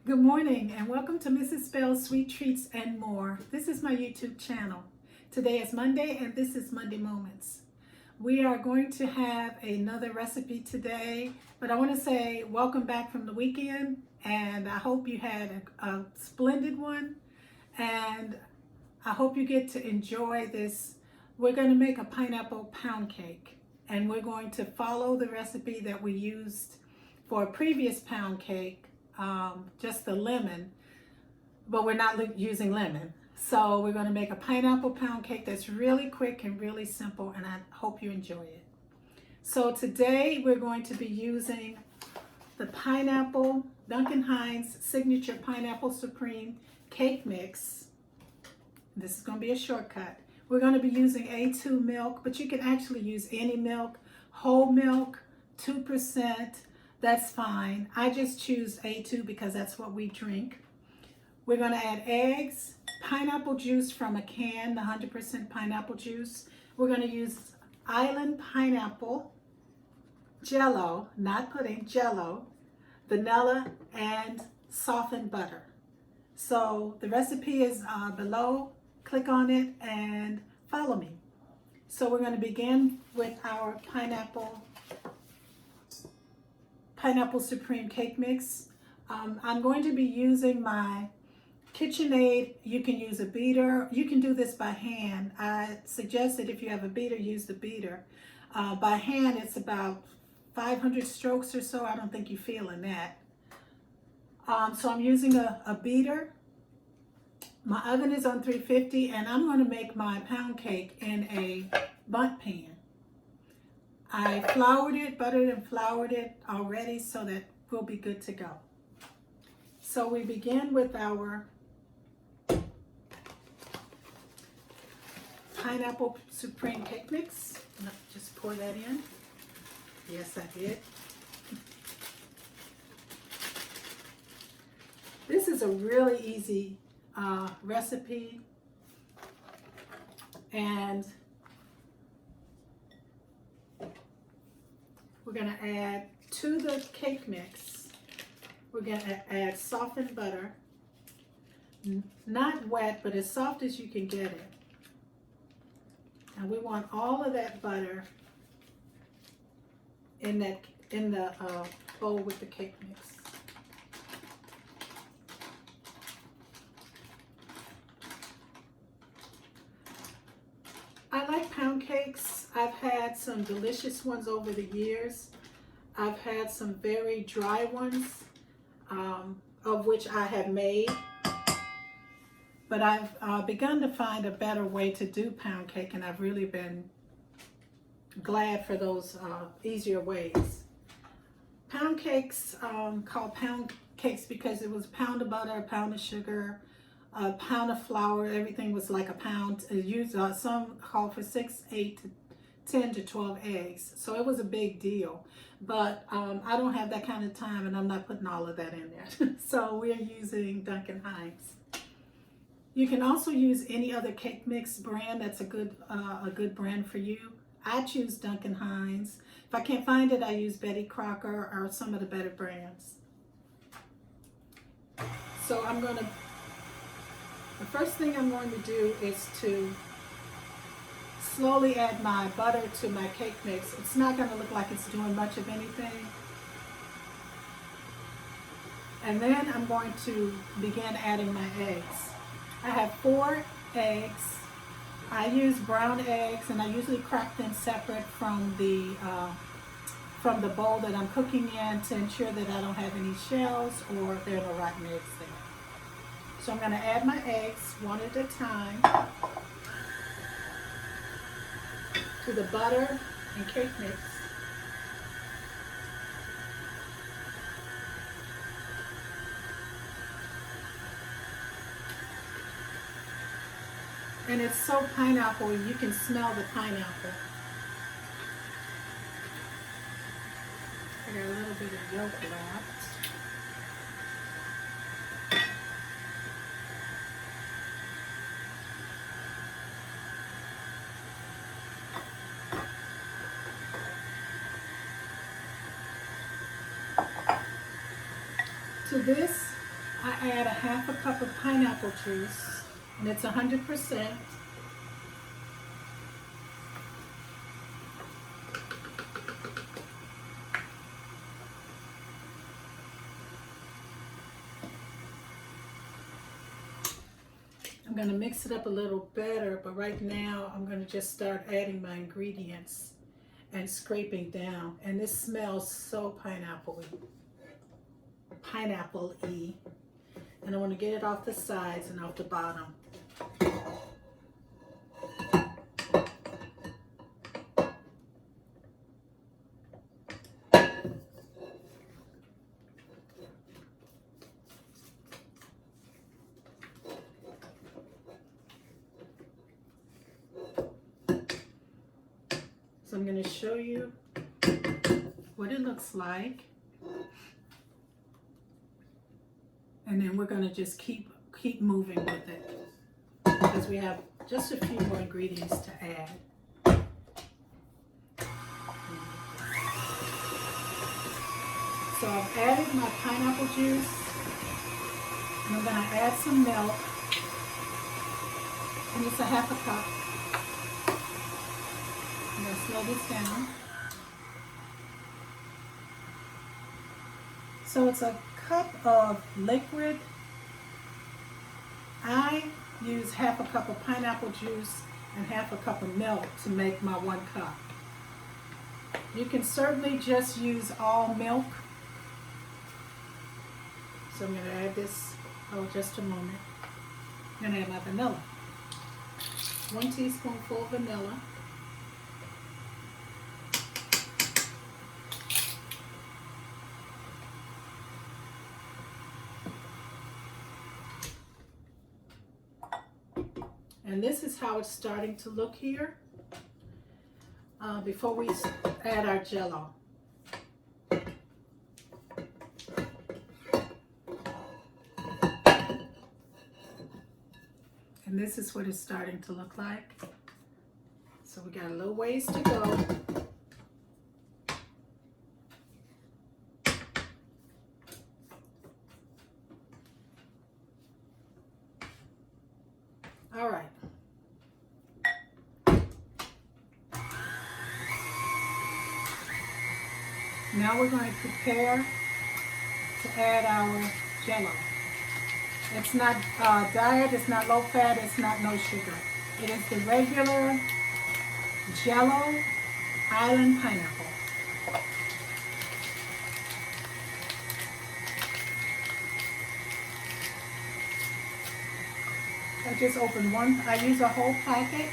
Good morning and welcome to Mrs. Spell's Sweet Treats and More. This is my YouTube channel. Today is Monday and this is Monday Moments. We are going to have another recipe today, but I want to say welcome back from the weekend and I hope you had a splendid one and I hope you get to enjoy this. We're going to make a pineapple pound cake and we're going to follow the recipe that we used for a previous pound cake. Just the lemon, but we're not using lemon. So we're going to make a pineapple pound cake that's really quick and really simple, and I hope you enjoy it. So today we're going to be using the pineapple, Duncan Hines Signature Pineapple Supreme Cake Mix. This is going to be a shortcut. We're going to be using A2 milk, but you can actually use any milk, whole milk, 2%. That's fine. I just choose A2 because that's what we drink. We're going to add eggs, pineapple juice from a can, the 100% pineapple juice. We're going to use island pineapple, JELLO, not pudding, JELLO, vanilla, and softened butter. So the recipe is below. Click on it and follow me. So we're going to begin with our pineapple Supreme cake mix. I'm going to be using my KitchenAid. You can use a beater. You can do this by hand. I suggest that if you have a beater, use the beater. By hand, it's about 500 strokes or so. I don't think you're feeling that. So I'm using a beater. My oven is on 350 and I'm going to make my pound cake in a Bundt pan. I floured it, buttered and floured it already so that we'll be good to go. So we begin with our Pineapple Supreme cake mix. Just pour that in. Yes, I did. This is a really easy recipe, and we're going to add to the cake mix, we're going to add softened butter, not wet, but as soft as you can get it. And we want all of that butter in the bowl with the cake mix. I like pound cakes. I've had some delicious ones over the years. I've had some very dry ones, of which I have made. But I've begun to find a better way to do pound cake, and I've really been glad for those easier ways. Pound cakes, called pound cakes because it was a pound of butter, a pound of sugar, a pound of flour. Everything was like a pound. Some call for 6, 8, 10 to 12 eggs. So it was a big deal. But I don't have that kind of time and I'm not putting all of that in there. So we're using Duncan Hines. You can also use any other cake mix brand that's a good brand for you. I choose Duncan Hines. If I can't find it, I use Betty Crocker or some of the better brands. So the first thing I'm going to do is to slowly add my butter to my cake mix. It's not going to look like it's doing much of anything. And then I'm going to begin adding my eggs. I have 4 eggs. I use brown eggs and I usually crack them separate from the bowl that I'm cooking in to ensure that I don't have any shells or there are no rotten eggs there. So I'm going to add my eggs one at a time to the butter and cake mix. And it's so pineapple, you can smell the pineapple. I got a little bit of yolk left. To this, I add a half a cup of pineapple juice, and it's 100%. I'm going to mix it up a little better, but right now I'm going to just start adding my ingredients and scraping down. And this smells so pineapple-y. And I want to get it off the sides and off the bottom. So I'm going to show you what it looks like. And then we're going to just keep moving with it because we have just a few more ingredients to add. So I've added my pineapple juice, and I'm going to add some milk, and it's a half a cup. I'm going to slow this down. So it's a cup of liquid. I use half a cup of pineapple juice and half a cup of milk to make my 1 cup. You can certainly just use all milk. So I'm going to add this, just a moment. I'm going to add my vanilla. 1 teaspoonful of vanilla. And this is how it's starting to look here before we add our JELLO. And this is what it's starting to look like. So we got a little ways to go. All right. Now we're going to prepare to add our JELLO. It's not diet, it's not low fat, it's not no sugar. It is the regular JELLO Island Pineapple. I just opened one. I use a whole packet.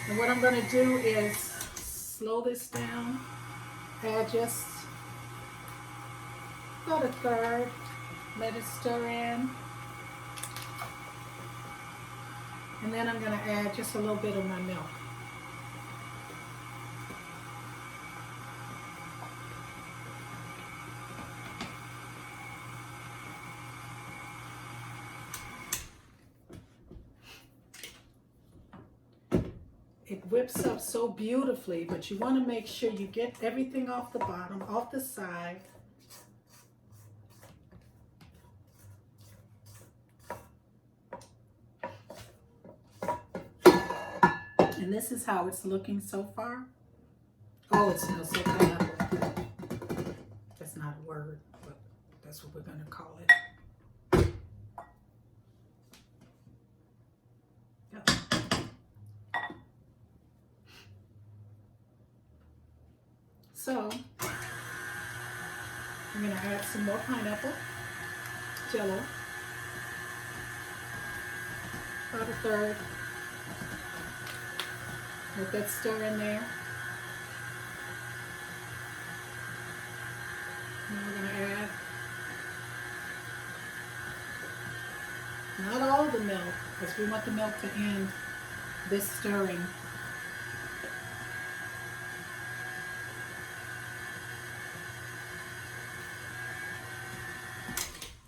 And what I'm going to do is slow this down. Add just about a third. Let it stir in. And then I'm going to add just a little bit of my milk. It whips up so beautifully, but you want to make sure you get everything off the bottom, off the side. And this is how it's looking so far. Oh, it smells so pineapple. That's not a word, but that's what we're going to call it. So, I'm going to add some more pineapple, JELLO, about a third. Let that stir in there. Now we're going to add not all the milk, because we want the milk to end this stirring.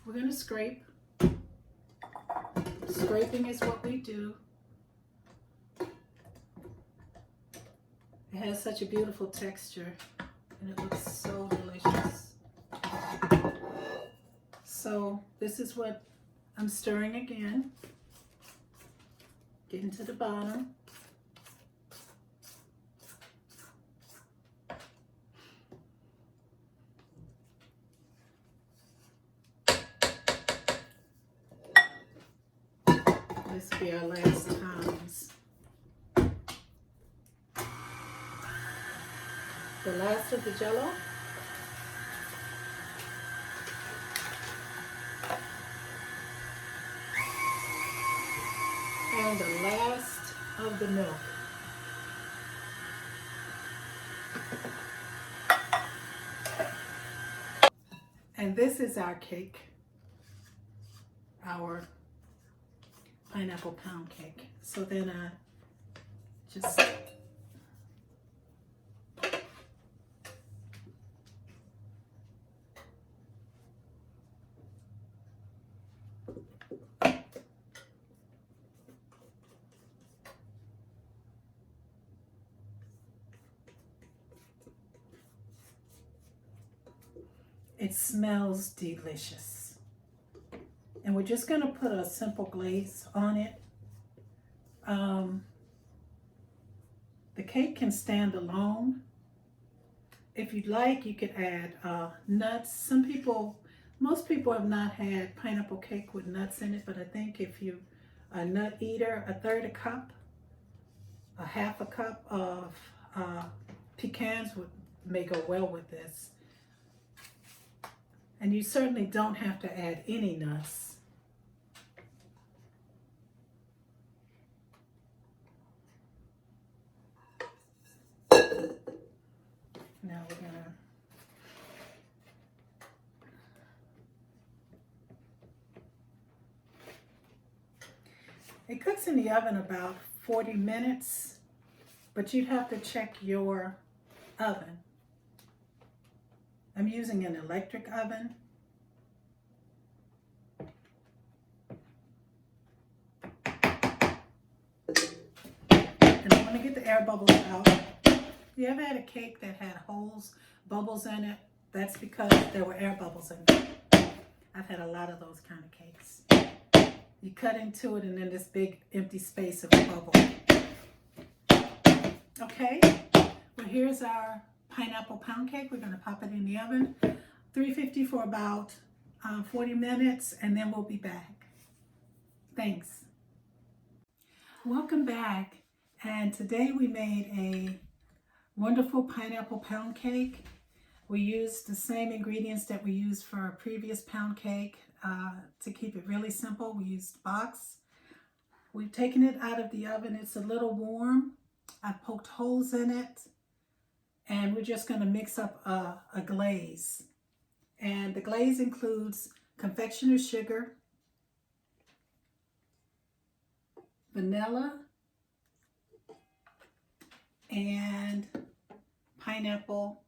We're going to scrape. Scraping is what we do. It has such a beautiful texture and it looks so delicious. So this is what I'm stirring again. Getting to the bottom. This will be our last times. The last of the JELLO. And the last of the milk. And this is our cake, our pineapple pound cake. So then I just it smells delicious. And we're just going to put a simple glaze on it. The cake can stand alone. If you'd like, you could add nuts. Most people have not had pineapple cake with nuts in it, but I think if you're a nut eater, a third a cup, a half a cup of pecans may go well with this. And you certainly don't have to add any nuts. Now we're gonna it cooks in the oven about 40 minutes, but you'd have to check your oven. I'm using an electric oven. And I want to get the air bubbles out. You ever had a cake that had bubbles in it? That's because there were air bubbles in it. I've had a lot of those kind of cakes. You cut into it and then this big empty space of a bubble. Okay, well here's our pineapple pound cake. We're going to pop it in the oven, 350 for about 40 minutes, and then we'll be back. Thanks. Welcome back. And today we made a wonderful pineapple pound cake. We used the same ingredients that we used for our previous pound cake to keep it really simple. We used box. We've taken it out of the oven. It's a little warm. I've poked holes in it. And we're just going to mix up a glaze. And the glaze includes confectioner sugar, vanilla, and pineapple,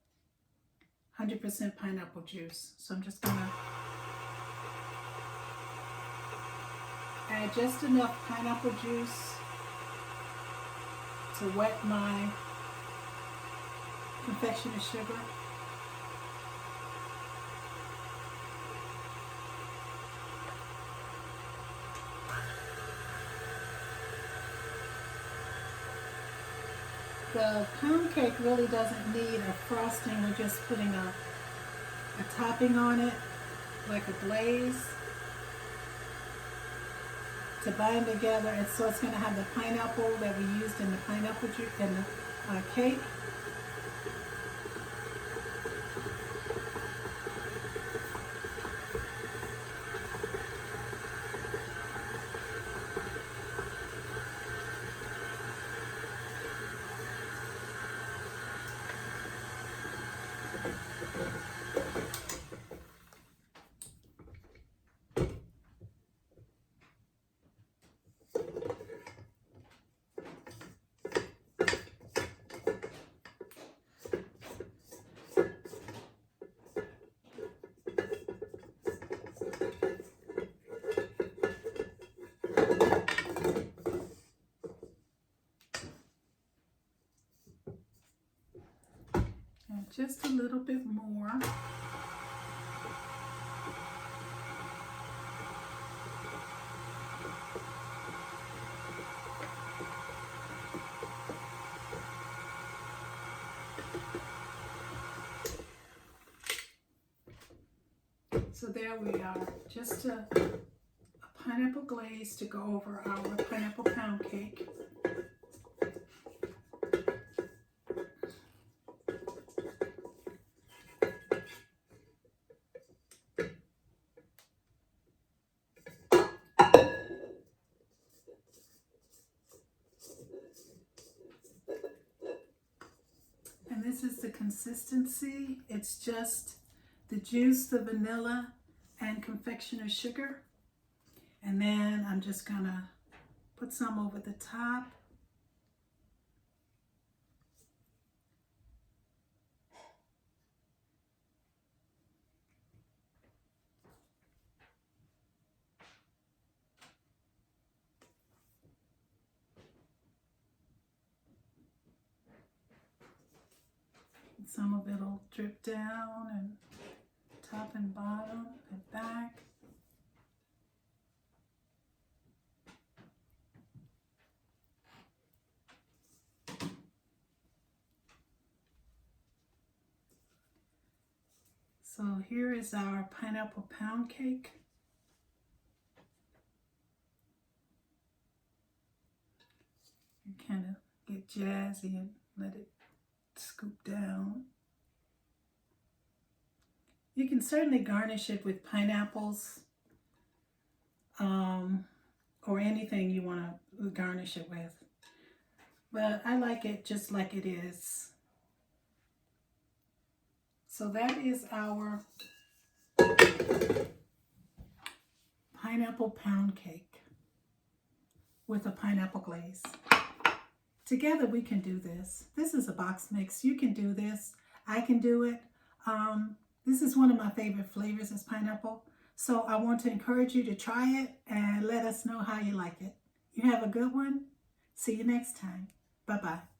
100% pineapple juice. So I'm just going to add just enough pineapple juice to wet my confectioner sugar. The pound cake really doesn't need a frosting. We're just putting a topping on it, like a glaze, to bind together. And so it's going to have the pineapple that we used in the pineapple juice in the cake. Just a little bit more. So there we are, just a pineapple glaze to go over our pineapple pound cake. And this is the consistency. It's just the juice, the vanilla, and confectioner sugar. And then I'm just gonna put some over the top. And some of it will drip down and top and bottom and back. So here is our pineapple pound cake. You kind of get jazzy and let it scoop down. You can certainly garnish it with pineapples or anything you want to garnish it with. But I like it just like it is. So that is our pineapple pound cake with a pineapple glaze. Together we can do this. This is a box mix. You can do this. I can do it. This is one of my favorite flavors is pineapple. So I want to encourage you to try it and let us know how you like it. You have a good one. See you next time. Bye-bye.